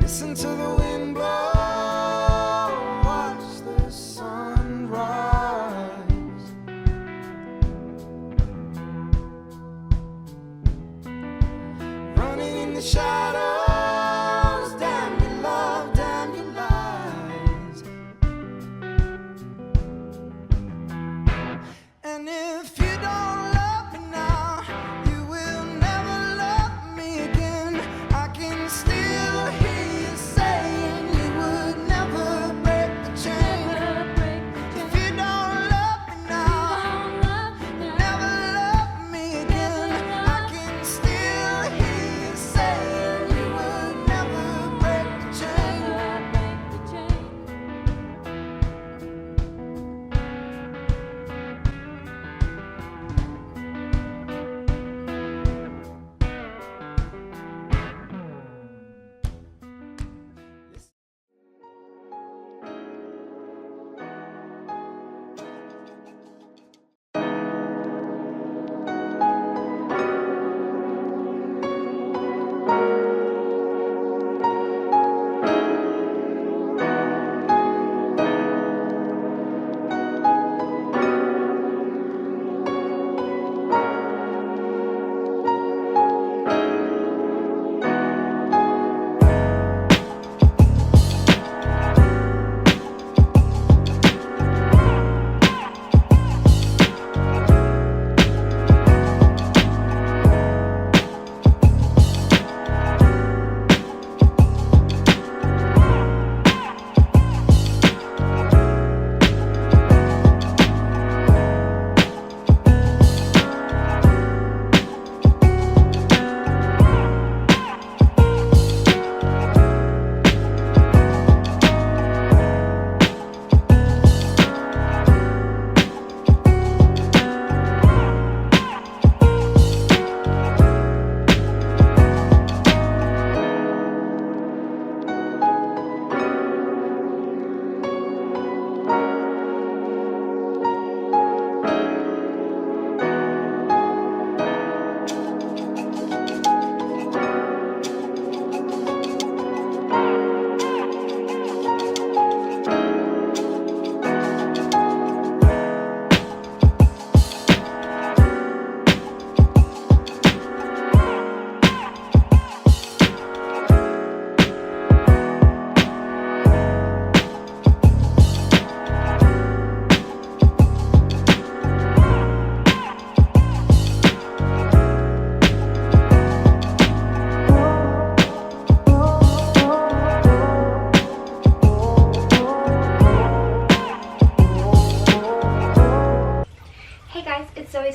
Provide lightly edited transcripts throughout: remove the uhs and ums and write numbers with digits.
Listen to the wind blow, watch the sun rise. Running in the shadows, damn your love, damn your lies. And if you don't love me now, you will never love me again. I can still hear you saying you would never break the chain. If you don't love me now, never love me again. I can still hear you saying you would never break the chain.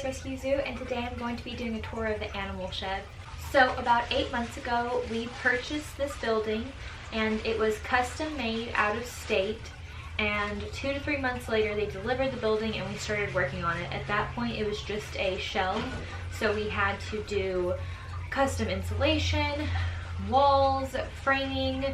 Rescue Zoo, and today I'm going to be doing a tour of the animal shed. So about 8 months ago we purchased this building and it was custom made out of state, and 2 to 3 months later they delivered the building and we started working on it. At that point it was just a shell, so we had to do custom insulation, walls, framing,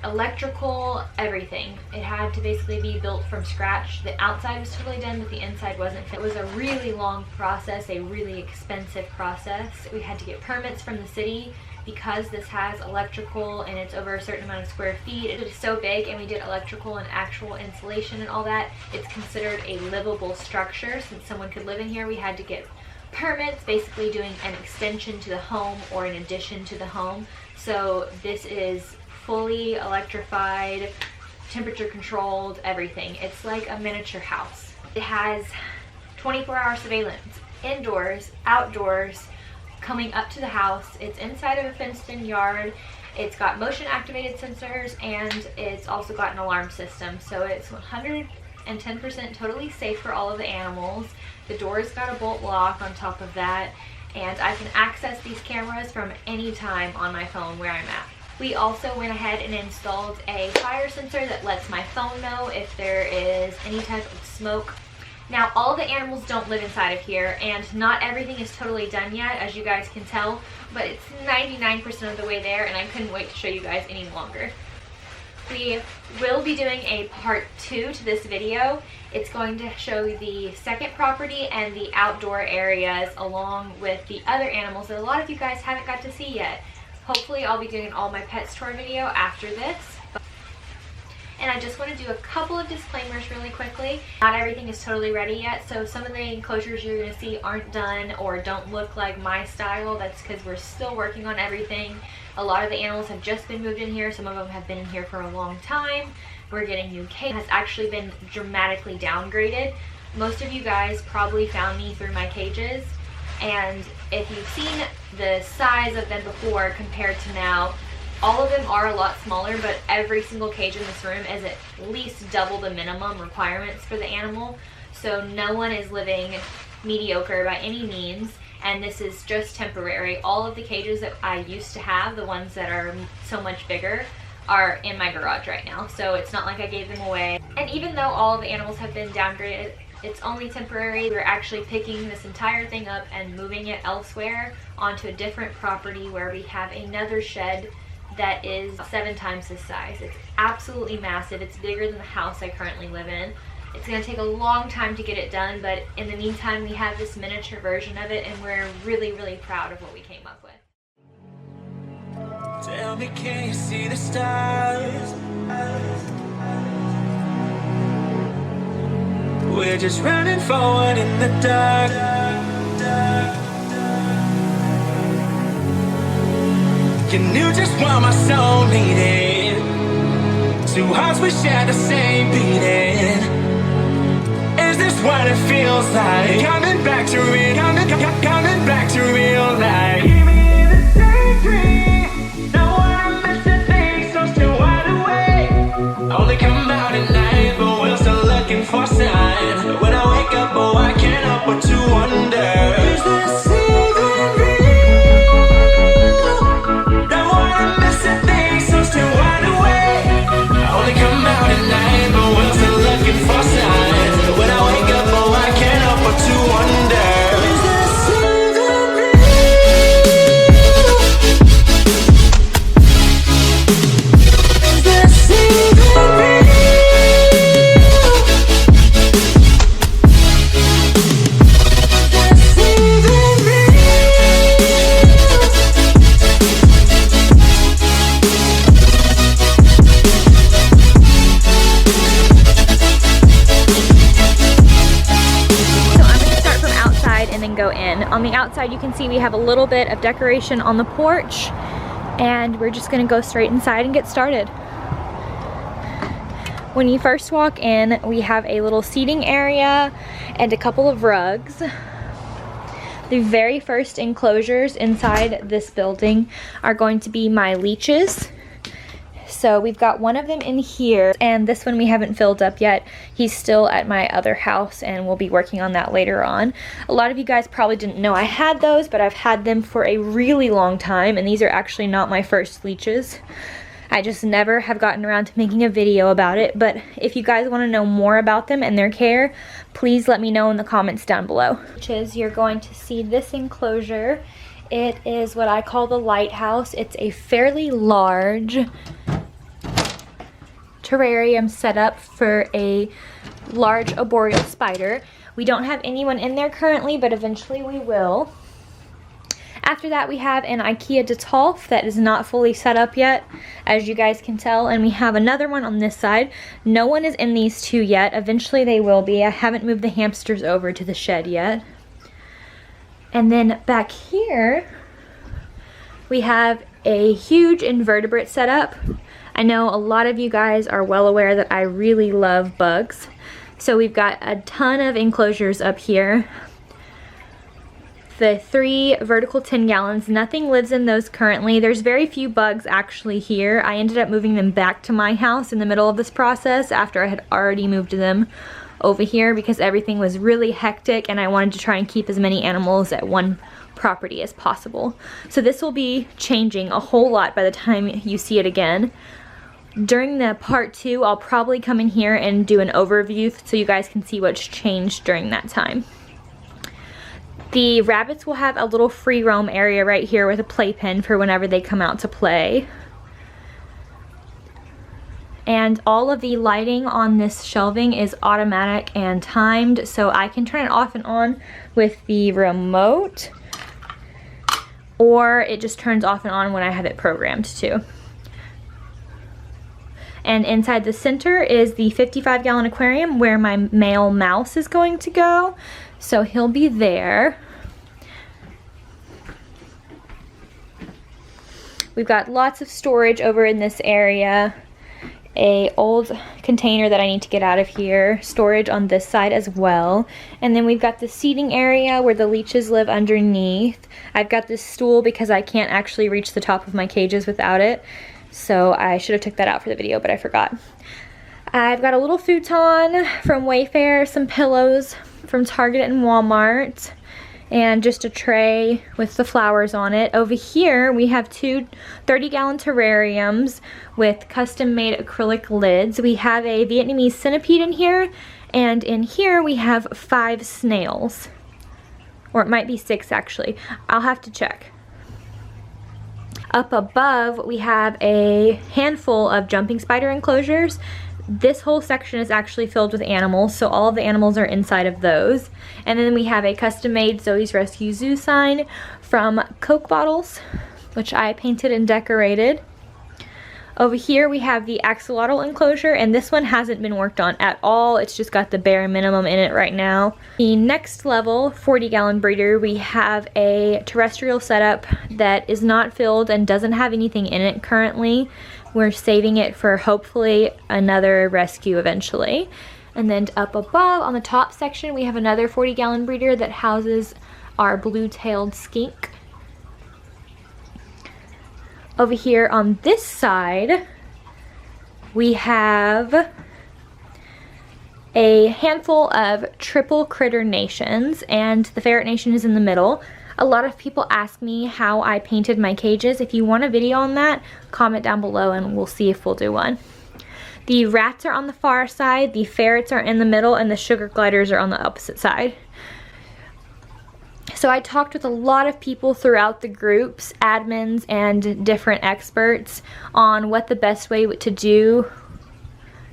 electrical, everything. It had to basically be built from scratch. The outside was totally done, but the inside wasn't. It was a really long process, a really expensive process. We had to get permits from the city because this has electrical and it's over a certain amount of square feet. It is so big, and we did electrical and actual insulation and all that. It's considered a livable structure. Since someone could live in here, we had to get permits, basically doing an extension to the home or an addition to the home. So this is fully electrified, temperature controlled, everything. It's like a miniature house. It has 24-hour surveillance, indoors, outdoors, coming up to the house. It's inside of a fenced-in yard. It's got motion activated sensors, and it's also got an alarm system. So it's 110% totally safe for all of the animals. The door's got a bolt lock on top of that, and I can access these cameras from any time on my phone where I'm at. We also went ahead and installed a fire sensor that lets my phone know if there is any type of smoke. Now, all the animals don't live inside of here, and not everything is totally done yet, as you guys can tell, but it's 99% of the way there, and I couldn't wait to show you guys any longer. We will be doing a part 2 to this video. It's going to show you the second property and the outdoor areas along with the other animals that a lot of you guys haven't got to see yet. Hopefully I'll be doing all my pets tour video after this. And I just want to do a couple of disclaimers really quickly. Not everything is totally ready yet, so some of the enclosures you're going to see aren't done or don't look like my style. That's because we're still working on everything. A lot of the animals have just been moved in here. Some of them have been in here for a long time. We're getting new cages. It has actually been dramatically downgraded. Most of you guys probably found me through my cages, and if you've seen the size of them before compared to now, all of them are a lot smaller, but every single cage in this room is at least double the minimum requirements for the animal. So no one is living mediocre by any means, and this is just temporary. All of the cages that I used to have, the ones that are so much bigger, are in my garage right now. So it's not like I gave them away. And even though all of the animals have been downgraded, it's only temporary. We're actually picking this entire thing up and moving it elsewhere onto a different property where we have another shed that is 7 times this size. It's absolutely massive. It's bigger than the house I currently live in. It's gonna take a long time to get it done, but in the meantime, we have this miniature version of it, and we're really, really proud of what we came up with. Tell me, can you see the stars? We're just running forward in the dark. You knew just what my soul needed. 2 hearts, we share the same beating. Is this what it feels like? Coming back to real, coming back to real life. Keep me in the daydream. Know what I'm missing, things so still wide awake. Only come out at night, but we're still looking for signs. When I wake up, oh, I can't help but to wonder, is this even real? Only come out at night, but we're still looking for signs. When I wake up, oh, I can't help but to wonder, is this even real? Is this even real? Go in. On the outside, you can see we have a little bit of decoration on the porch, and we're just gonna go straight inside and get started. When you first walk in, we have a little seating area and a couple of rugs. The very first enclosures inside this building are going to be my leeches. So we've got one of them in here, and this one we haven't filled up yet. He's still at my other house, and we'll be working on that later on. A lot of you guys probably didn't know I had those, but I've had them for a really long time, and these are actually not my first leeches. I just never have gotten around to making a video about it, but if you guys want to know more about them and their care, please let me know in the comments down below. You're going to see this enclosure. It is what I call the lighthouse. It's a fairly large terrarium set up for a large arboreal spider. We don't have anyone in there currently, but eventually we will. After that, we have an IKEA Detolf that is not fully set up yet, as you guys can tell, and we have another one on this side. No one is in these two yet. Eventually they will be. I haven't moved the hamsters over to the shed yet. And then back here, we have a huge invertebrate setup. I know a lot of you guys are well aware that I really love bugs. So we've got a ton of enclosures up here. The 3 vertical 10 gallons, nothing lives in those currently. There's very few bugs actually here. I ended up moving them back to my house in the middle of this process after I had already moved them over here because everything was really hectic and I wanted to try and keep as many animals at one property as possible. So this will be changing a whole lot by the time you see it again. During the part 2, I'll probably come in here and do an overview so you guys can see what's changed during that time. The rabbits will have a little free roam area right here with a playpen for whenever they come out to play. And all of the lighting on this shelving is automatic and timed, so I can turn it off and on with the remote. or it just turns off and on when I have it programmed to. And inside the center is the 55-gallon aquarium where my male mouse is going to go. So he'll be there. We've got lots of storage over in this area. A old container that I need to get out of here. Storage on this side as well. And then we've got the seating area where the leeches live underneath. I've got this stool because I can't actually reach the top of my cages without it. So I should have took that out for the video, but I forgot. I've got a little futon from Wayfair, some pillows from Target and Walmart, and just a tray with the flowers on it. Over here we have two 30-gallon terrariums with custom-made acrylic lids. We have a Vietnamese centipede in here, and in here we have 5 snails. Or it might be 6 actually. I'll have to check. Up above we have a handful of jumping spider enclosures. This whole section is actually filled with animals, so all of the animals are inside of those. And then we have a custom-made Zoe's Rescue Zoo sign from Coke bottles, which I painted and decorated. Over here we have the axolotl enclosure, and this one hasn't been worked on at all. It's just got the bare minimum in it right now. The next level, 40-gallon breeder, we have a terrestrial setup that is not filled and doesn't have anything in it currently. We're saving it for hopefully another rescue eventually. And then up above on the top section we have another 40-gallon breeder that houses our blue-tailed skink. Over here on this side we have a handful of triple critter nations, and the ferret nation is in the middle. A lot of people ask me how I painted my cages. If you want a video on that, comment down below and we'll see if we'll do one. The rats are on the far side, the ferrets are in the middle, and the sugar gliders are on the opposite side. So I talked with a lot of people throughout the groups, admins and different experts, on what the best way to do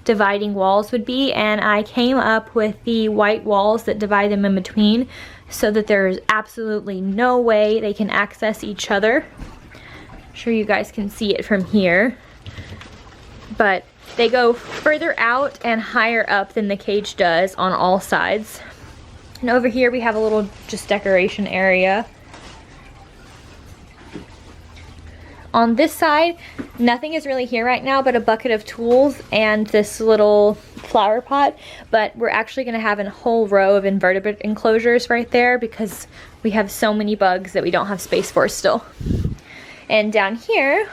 dividing walls would be, and I came up with the white walls that divide them in between so that there's absolutely no way they can access each other. I'm sure you guys can see it from here, but they go further out and higher up than the cage does on all sides. And over here we have a little just decoration area. On this side, nothing is really here right now but a bucket of tools and this little flower pot, but we're actually going to have a whole row of invertebrate enclosures right there because we have so many bugs that we don't have space for still. And down here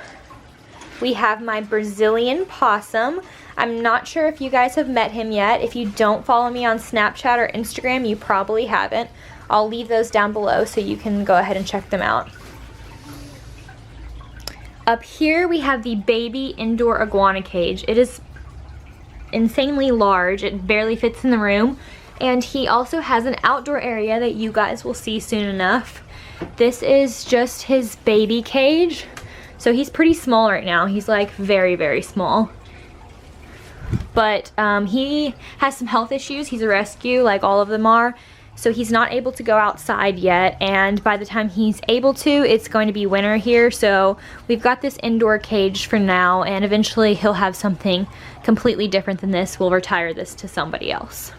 we have my Brazilian possum. I'm not sure if you guys have met him yet. If you don't follow me on Snapchat or Instagram, you probably haven't. I'll leave those down below so you can go ahead and check them out. Up here we have the baby indoor iguana cage. It is insanely large. It barely fits in the room. And he also has an outdoor area that you guys will see soon enough. This is just his baby cage. So he's pretty small right now. He's like very, very small. But he has some health issues. He's a rescue like all of them are. So he's not able to go outside yet, and by the time he's able to, it's going to be winter here. So we've got this indoor cage for now, and eventually he'll have something completely different than this. We'll retire this to somebody else.